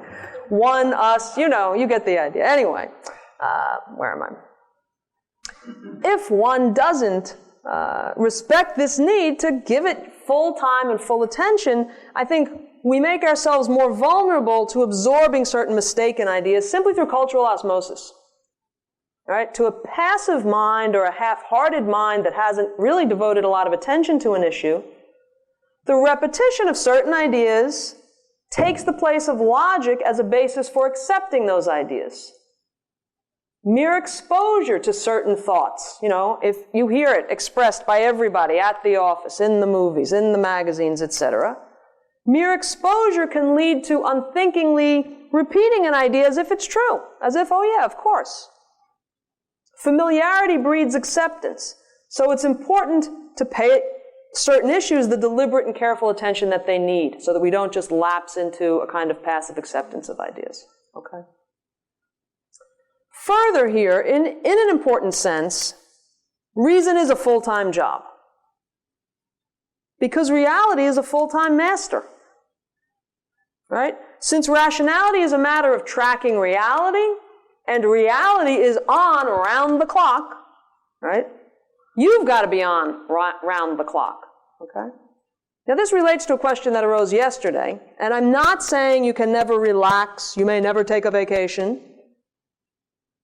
One, us, you know, you get the idea. Anyway, where am I? If one doesn't respect this need to give it full time and full attention, I think we make ourselves more vulnerable to absorbing certain mistaken ideas simply through cultural osmosis. Right? To a passive mind or a half-hearted mind that hasn't really devoted a lot of attention to an issue, the repetition of certain ideas takes the place of logic as a basis for accepting those ideas. Mere exposure to certain thoughts, you know, if you hear it expressed by everybody at the office, in the movies, in the magazines, etc., mere exposure can lead to unthinkingly repeating an idea as if it's true, as if, oh yeah, of course. Familiarity breeds acceptance, so it's important to pay certain issues the deliberate and careful attention that they need, so that we don't just lapse into a kind of passive acceptance of ideas. Okay? Further here, in an important sense, reason is a full-time job. Because reality is a full-time master. Right? Since rationality is a matter of tracking reality, and reality is on around the clock, right? You've got to be on round the clock, okay? Now this relates to a question that arose yesterday, and I'm not saying you can never relax, you may never take a vacation.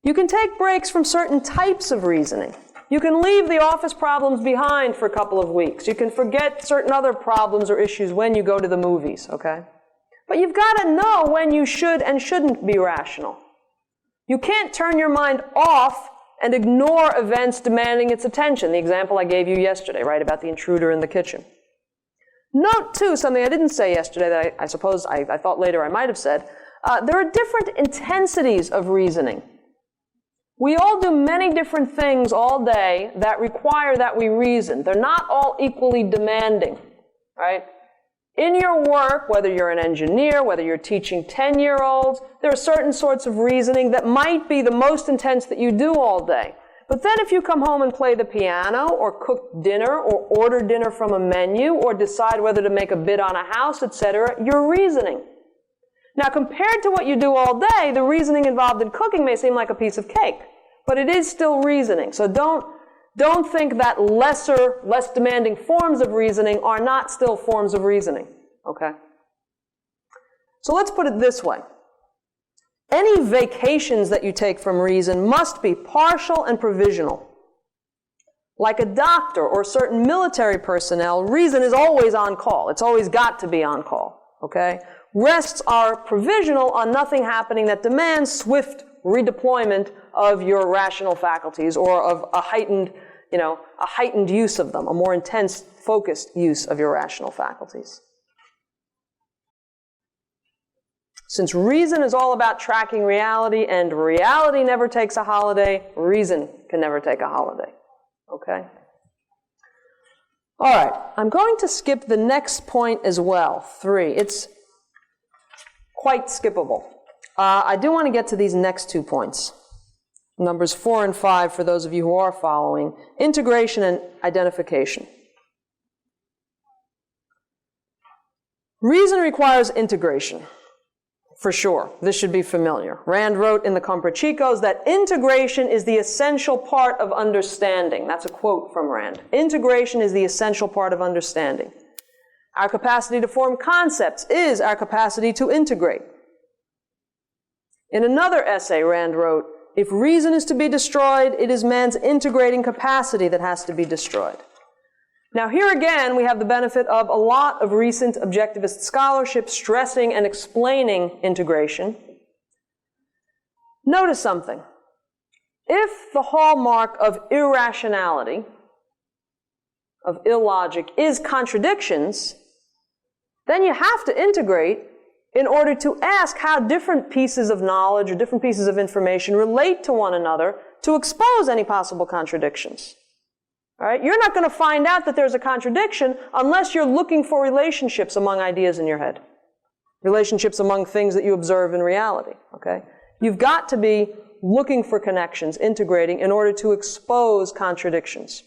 You can take breaks from certain types of reasoning. You can leave the office problems behind for a couple of weeks. You can forget certain other problems or issues when you go to the movies, okay? But you've got to know when you should and shouldn't be rational. You can't turn your mind off and ignore events demanding its attention. The example I gave you yesterday, right, about the intruder in the kitchen. Note, too, something I didn't say yesterday that I suppose I thought later I might have said. There are different intensities of reasoning. We all do many different things all day that require that we reason. They're not all equally demanding, right? In your work, whether you're an engineer, whether you're teaching 10-year-olds, there are certain sorts of reasoning that might be the most intense that you do all day. But then if you come home and play the piano, or cook dinner, or order dinner from a menu, or decide whether to make a bid on a house, etc., you're reasoning. Now, compared to what you do all day, the reasoning involved in cooking may seem like a piece of cake, but it is still reasoning. So don't think that lesser, less demanding forms of reasoning are not still forms of reasoning, okay? So let's put it this way. Any vacations that you take from reason must be partial and provisional. Like a doctor or certain military personnel, reason is always on call. It's always got to be on call, okay? Rests are provisional on nothing happening that demands swift redeployment of your rational faculties or of a heightened use of them, a more intense, focused use of your rational faculties. Since reason is all about tracking reality, and reality never takes a holiday, reason can never take a holiday. Okay? All right, I'm going to skip the next point as well, 3. It's quite skippable. I do want to get to these next 2 points. Numbers 4 and 5, for those of you who are following. Integration and identification. Reason requires integration, for sure. This should be familiar. Rand wrote in the Comprachicos that integration is the essential part of understanding. That's a quote from Rand. Integration is the essential part of understanding. Our capacity to form concepts is our capacity to integrate. In another essay, Rand wrote, if reason is to be destroyed, it is man's integrating capacity that has to be destroyed. Now here again, we have the benefit of a lot of recent objectivist scholarship stressing and explaining integration. Notice something. If the hallmark of irrationality, of illogic, is contradictions, then you have to integrate in order to ask how different pieces of knowledge or different pieces of information relate to one another to expose any possible contradictions. All right? You're not going to find out that there's a contradiction unless you're looking for relationships among ideas in your head. Relationships among things that you observe in reality. Okay? You've got to be looking for connections, integrating, in order to expose contradictions.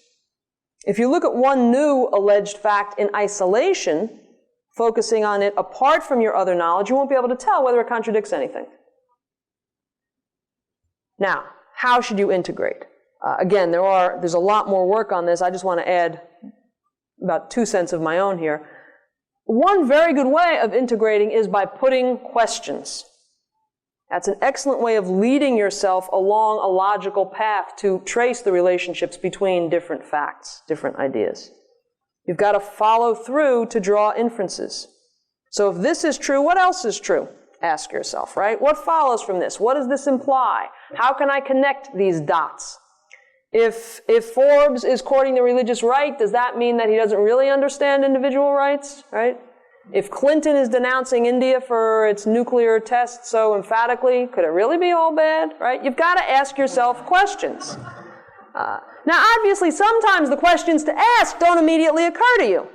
If you look at one new alleged fact in isolation, focusing on it apart from your other knowledge, you won't be able to tell whether it contradicts anything. Now, how should you integrate? Again, there's a lot more work on this. I just want to add about 2 cents of my own here. One very good way of integrating is by putting questions. That's an excellent way of leading yourself along a logical path to trace the relationships between different facts, different ideas. You've got to follow through to draw inferences. So if this is true, what else is true? Ask yourself, right? What follows from this? What does this imply? How can I connect these dots? If Forbes is courting the religious right, does that mean that he doesn't really understand individual rights, right? If Clinton is denouncing India for its nuclear tests so emphatically, could it really be all bad, right? You've got to ask yourself questions. Now, obviously, sometimes the questions to ask don't immediately occur to you.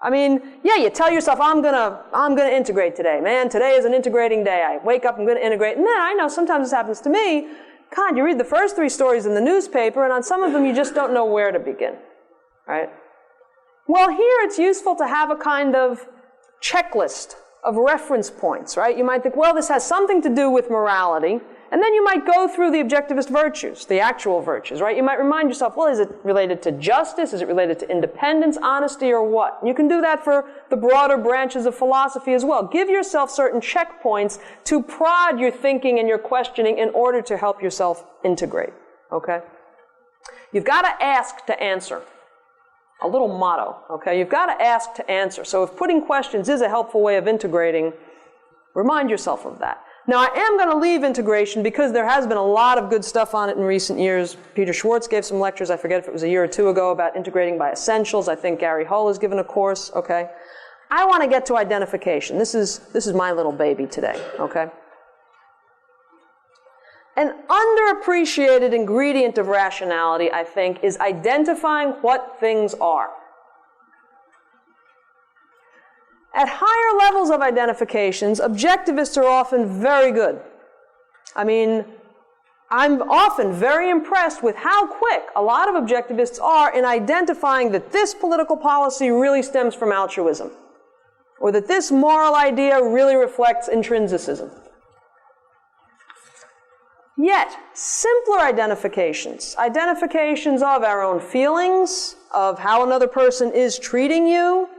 I mean, yeah, you tell yourself, I'm gonna integrate today. Man, today is an integrating day. I wake up, I'm gonna integrate. And then I know sometimes this happens to me. God, you read the first 3 stories in the newspaper, and on some of them you just don't know where to begin, right? Well, here it's useful to have a kind of checklist of reference points, right? You might think, well, this has something to do with morality, and then you might go through the objectivist virtues, the actual virtues, right? You might remind yourself, well, is it related to justice? Is it related to independence, honesty, or what? You can do that for the broader branches of philosophy as well. Give yourself certain checkpoints to prod your thinking and your questioning in order to help yourself integrate, okay? You've got to ask to answer. A little motto, okay? You've got to ask to answer. So if putting questions is a helpful way of integrating, remind yourself of that. Now, I am going to leave integration because there has been a lot of good stuff on it in recent years. Peter Schwartz gave some lectures, I forget if it was a year or 2 ago, about integrating by essentials. I think Gary Hull has given a course, okay? I want to get to identification. This is my little baby today, okay? An underappreciated ingredient of rationality, I think, is identifying what things are. At higher levels of identifications, objectivists are often very good. I mean, I'm often very impressed with how quick a lot of objectivists are in identifying that this political policy really stems from altruism, or that this moral idea really reflects intrinsicism. Yet, simpler identifications of our own feelings, of how another person is treating you,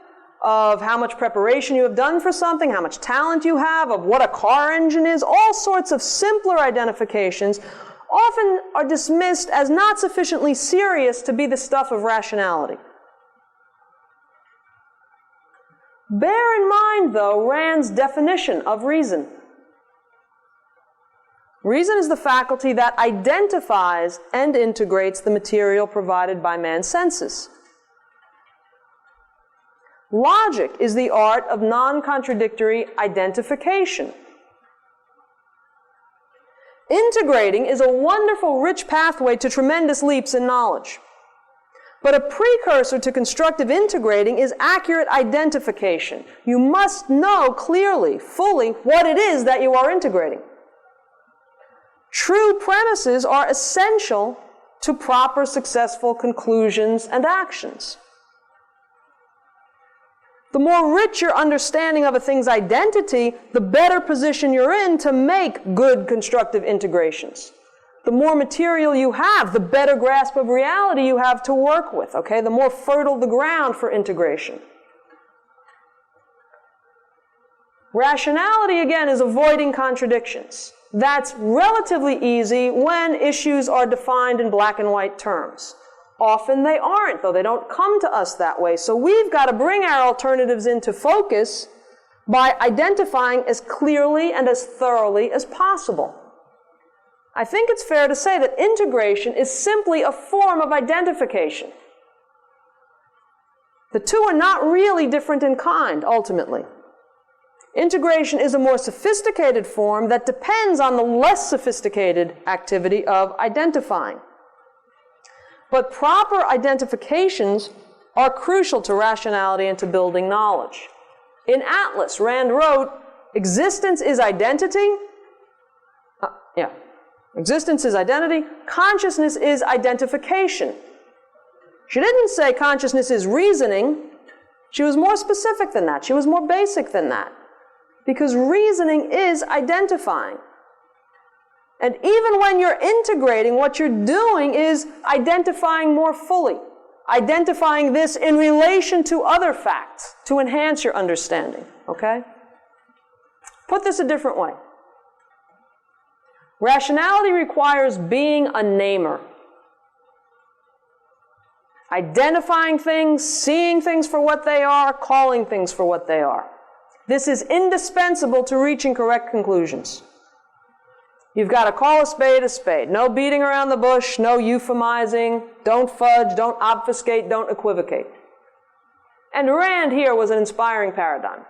of how much preparation you have done for something, how much talent you have, of what a car engine is, all sorts of simpler identifications often are dismissed as not sufficiently serious to be the stuff of rationality. Bear in mind, though, Rand's definition of reason. Reason is the faculty that identifies and integrates the material provided by man's senses. Logic is the art of non-contradictory identification. Integrating is a wonderful, rich pathway to tremendous leaps in knowledge. But a precursor to constructive integrating is accurate identification. You must know clearly, fully, what it is that you are integrating. True premises are essential to proper, successful conclusions and actions. The more rich your understanding of a thing's identity, the better position you're in to make good constructive integrations. The more material you have, the better grasp of reality you have to work with, okay? The more fertile the ground for integration. Rationality, again, is avoiding contradictions. That's relatively easy when issues are defined in black and white terms. Often they aren't, though. They don't come to us that way. So we've got to bring our alternatives into focus by identifying as clearly and as thoroughly as possible. I think it's fair to say that integration is simply a form of identification. The two are not really different in kind, ultimately. Integration is a more sophisticated form that depends on the less sophisticated activity of identifying. But proper identifications are crucial to rationality and to building knowledge. In Atlas, Rand wrote, existence is identity. Existence is identity. Consciousness is identification. She didn't say consciousness is reasoning. She was more specific than that. She was more basic than that. Because reasoning is identifying. And even when you're integrating, what you're doing is identifying more fully. Identifying this in relation to other facts to enhance your understanding, okay? Put this a different way. Rationality requires being a namer. Identifying things, seeing things for what they are, calling things for what they are. This is indispensable to reaching correct conclusions. You've got to call a spade a spade. No beating around the bush, no euphemizing, don't fudge, don't obfuscate, don't equivocate. And Rand here was an inspiring paradigm.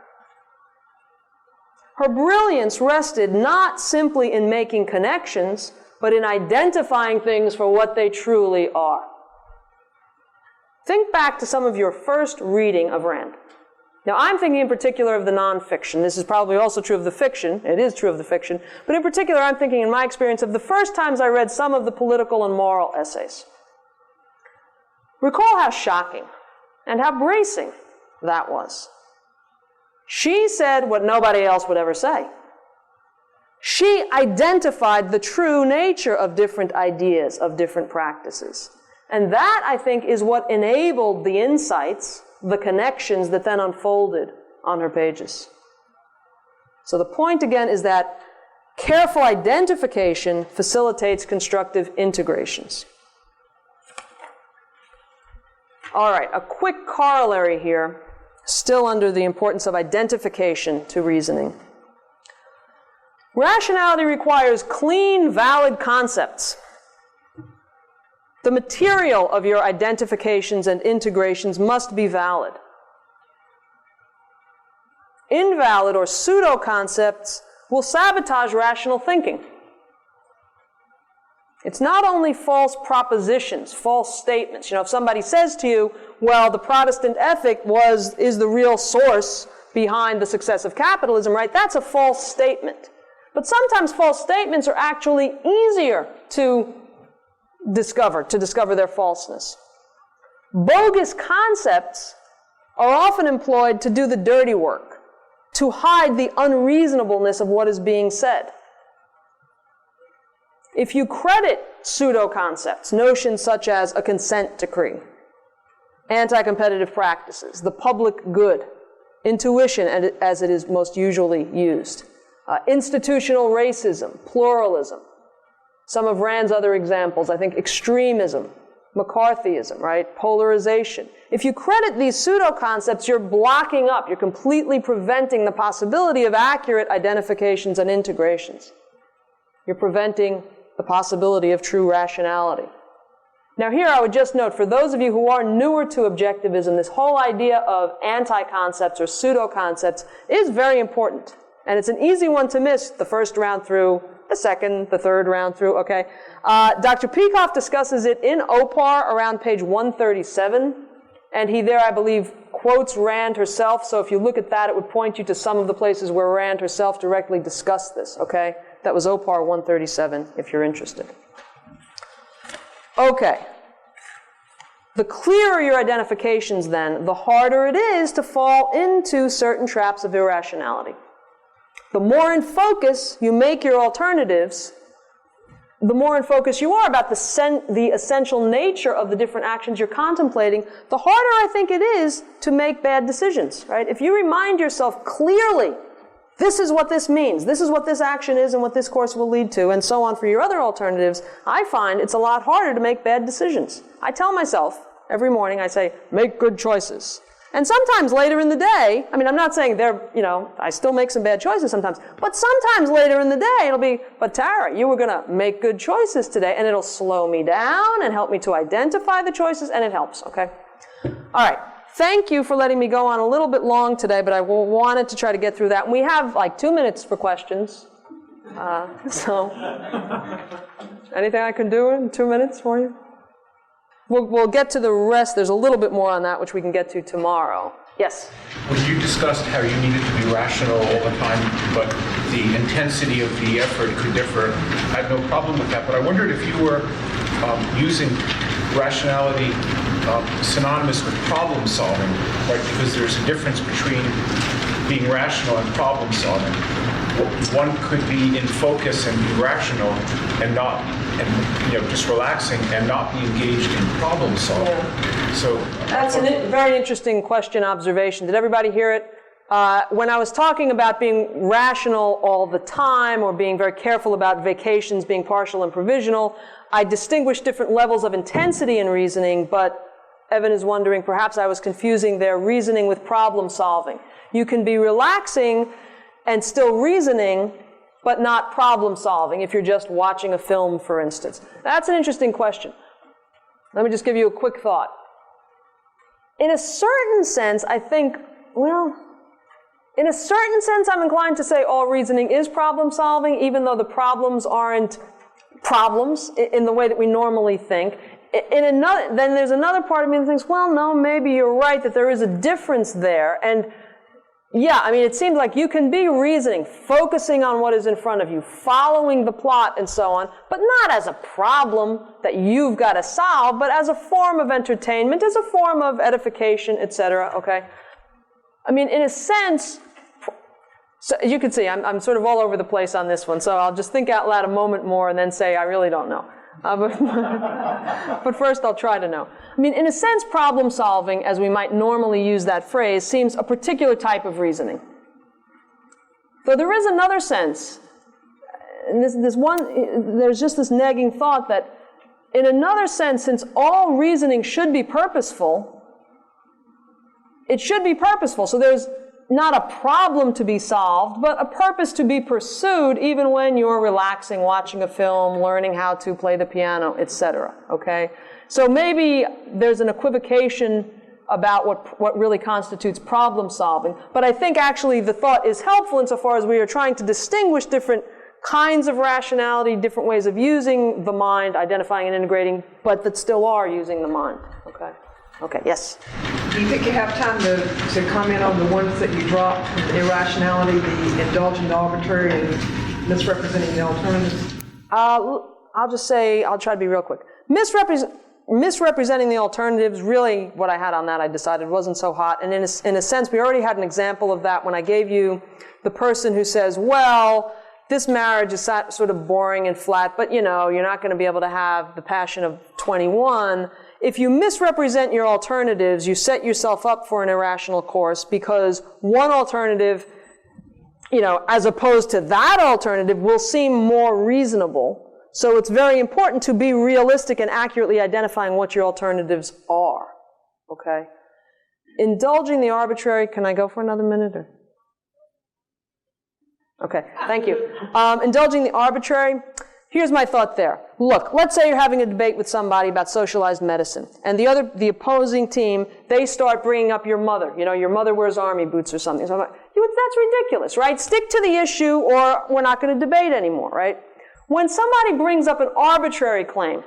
Her brilliance rested not simply in making connections, but in identifying things for what they truly are. Think back to some of your first reading of Rand. Now, I'm thinking in particular of the nonfiction. This is probably also true of the fiction. It is true of the fiction. But in particular, I'm thinking in my experience of the first times I read some of the political and moral essays. Recall how shocking and how bracing that was. She said what nobody else would ever say. She identified the true nature of different ideas, of different practices. And that, I think, is what enabled the insights, the connections that then unfolded on her pages. So the point, again, is that careful identification facilitates constructive integrations. All right, a quick corollary here, still under the importance of identification to reasoning. Rationality requires clean, valid concepts. The material of your identifications and integrations must be valid. Invalid or pseudo-concepts will sabotage rational thinking. It's not only false propositions, false statements. If somebody says to you, well, the Protestant ethic is the real source behind the success of capitalism, right? That's a false statement. But sometimes false statements are actually easier to discover their falseness. Bogus concepts are often employed to do the dirty work, to hide the unreasonableness of what is being said. If you credit pseudo-concepts, notions such as a consent decree, anti-competitive practices, the public good, intuition as it is most usually used, institutional racism, pluralism, some of Rand's other examples, I think extremism, McCarthyism, right? Polarization. If you credit these pseudo-concepts, you're blocking up, you're completely preventing the possibility of accurate identifications and integrations. You're preventing the possibility of true rationality. Now here I would just note, for those of you who are newer to objectivism, this whole idea of anti-concepts or pseudo-concepts is very important. And it's an easy one to miss the first round through, the second, the third round through, okay? Dr. Peikoff discusses it in OPAR around page 137, and he there, I believe, quotes Rand herself, so if you look at that, it would point you to some of the places where Rand herself directly discussed this, okay? That was OPAR 137, if you're interested. Okay. The clearer your identifications, then, the harder it is to fall into certain traps of irrationality. The more in focus you make your alternatives, the more in focus you are about the essential nature of the different actions you're contemplating, the harder I think it is to make bad decisions, right? If you remind yourself clearly, this is what this means, this is what this action is and what this course will lead to, and so on for your other alternatives, I find it's a lot harder to make bad decisions. I tell myself every morning, I say, make good choices. And sometimes later in the day, I mean, I'm not saying I still make some bad choices sometimes, but sometimes later in the day it'll be, but Tara, you were going to make good choices today, and it'll slow me down and help me to identify the choices, and it helps, okay? All right. Thank you for letting me go on a little bit long today, but I wanted to try to get through that. And we have like 2 minutes for questions. So, anything I can do in 2 minutes for you? We'll get to the rest. There's a little bit more on that, which we can get to tomorrow. Yes?
When you discussed how you needed to be rational all the time, but the intensity of the effort could differ, I have no problem with that. But I wondered if you were using rationality synonymous with problem solving, right? Because there's a difference between being rational and problem solving. One could be in focus and be rational and not, just relaxing and not be engaged in problem solving. Yeah. So
that's a very interesting question, observation. Did everybody hear it? When I was talking about being rational all the time or being very careful about vacations being partial and provisional, I distinguished different levels of intensity in reasoning, but Evan is wondering, perhaps I was confusing their reasoning with problem solving. You can be relaxing and still reasoning, but not problem solving if you're just watching a film, for instance. That's an interesting question. Let me just give you a quick thought. In a certain sense, I think, in a certain sense, I'm inclined to say all reasoning is problem solving, even though the problems aren't problems in the way that we normally think. Then there's another part of me that thinks, well, no, maybe you're right that there is a difference there. And Yeah, I mean, it seems like you can be reasoning, focusing on what is in front of you, following the plot and so on, but not as a problem that you've got to solve, but as a form of entertainment, as a form of edification, etc., okay? I mean, in a sense, so you can see I'm sort of all over the place on this one, so I'll just think out loud a moment more and then say I really don't know. But first I'll try to know. I mean, in a sense, problem solving, as we might normally use that phrase, seems a particular type of reasoning. Though there is another sense, and there's just this nagging thought that in another sense, since all reasoning should be purposeful, it should be purposeful. So there's not a problem to be solved, but a purpose to be pursued even when you're relaxing, watching a film, learning how to play the piano, etc. Okay? So maybe there's an equivocation about what really constitutes problem solving, but I think actually the thought is helpful insofar as we are trying to distinguish different kinds of rationality, different ways of using the mind, identifying and integrating, but that still are using the mind. Okay? Okay, yes?
Do you think you have time to comment on the ones that you dropped, irrationality, the indulgent, arbitrary, and misrepresenting the alternatives?
I'll just say, I'll try to be real quick. Misrepresenting the alternatives, really what I had on that I decided wasn't so hot. And in a sense, we already had an example of that when I gave you the person who says, well, this marriage is sort of boring and flat, but you know, you're not going to be able to have the passion of 21. If you misrepresent your alternatives, you set yourself up for an irrational course because one alternative, you know, as opposed to that alternative will seem more reasonable. So it's very important to be realistic and accurately identifying what your alternatives are. Okay? Indulging the arbitrary, can I go for another minute? Or? Okay, thank you. Indulging the arbitrary, here's my thought there. Look, let's say you're having a debate with somebody about socialized medicine, and the opposing team, they start bringing up your mother. You know, your mother wears army boots or something. So I'm like, that's ridiculous, right? Stick to the issue or we're not going to debate anymore, right? When somebody brings up an arbitrary claim,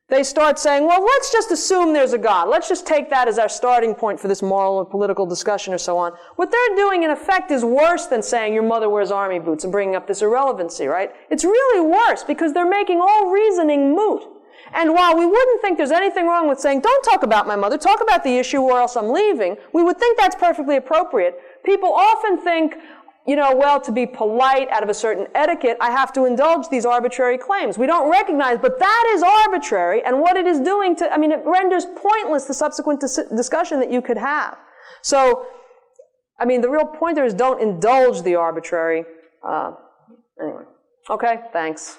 they start saying, well, let's just assume there's a God. Let's just take that as our starting point for this moral or political discussion or so on. What they're doing, in effect, is worse than saying your mother wears army boots and bringing up this irrelevancy, right? It's really worse because they're making all reasoning moot. And while we wouldn't think there's anything wrong with saying, don't talk about my mother, talk about the issue or else I'm leaving, we would think that's perfectly appropriate. People often think, you know, well, to be polite out of a certain etiquette, I have to indulge these arbitrary claims. We don't recognize, but that is arbitrary, and what it is doing it renders pointless the subsequent discussion that you could have. So, I mean, the real point there is don't indulge the arbitrary. Anyway. Okay, thanks.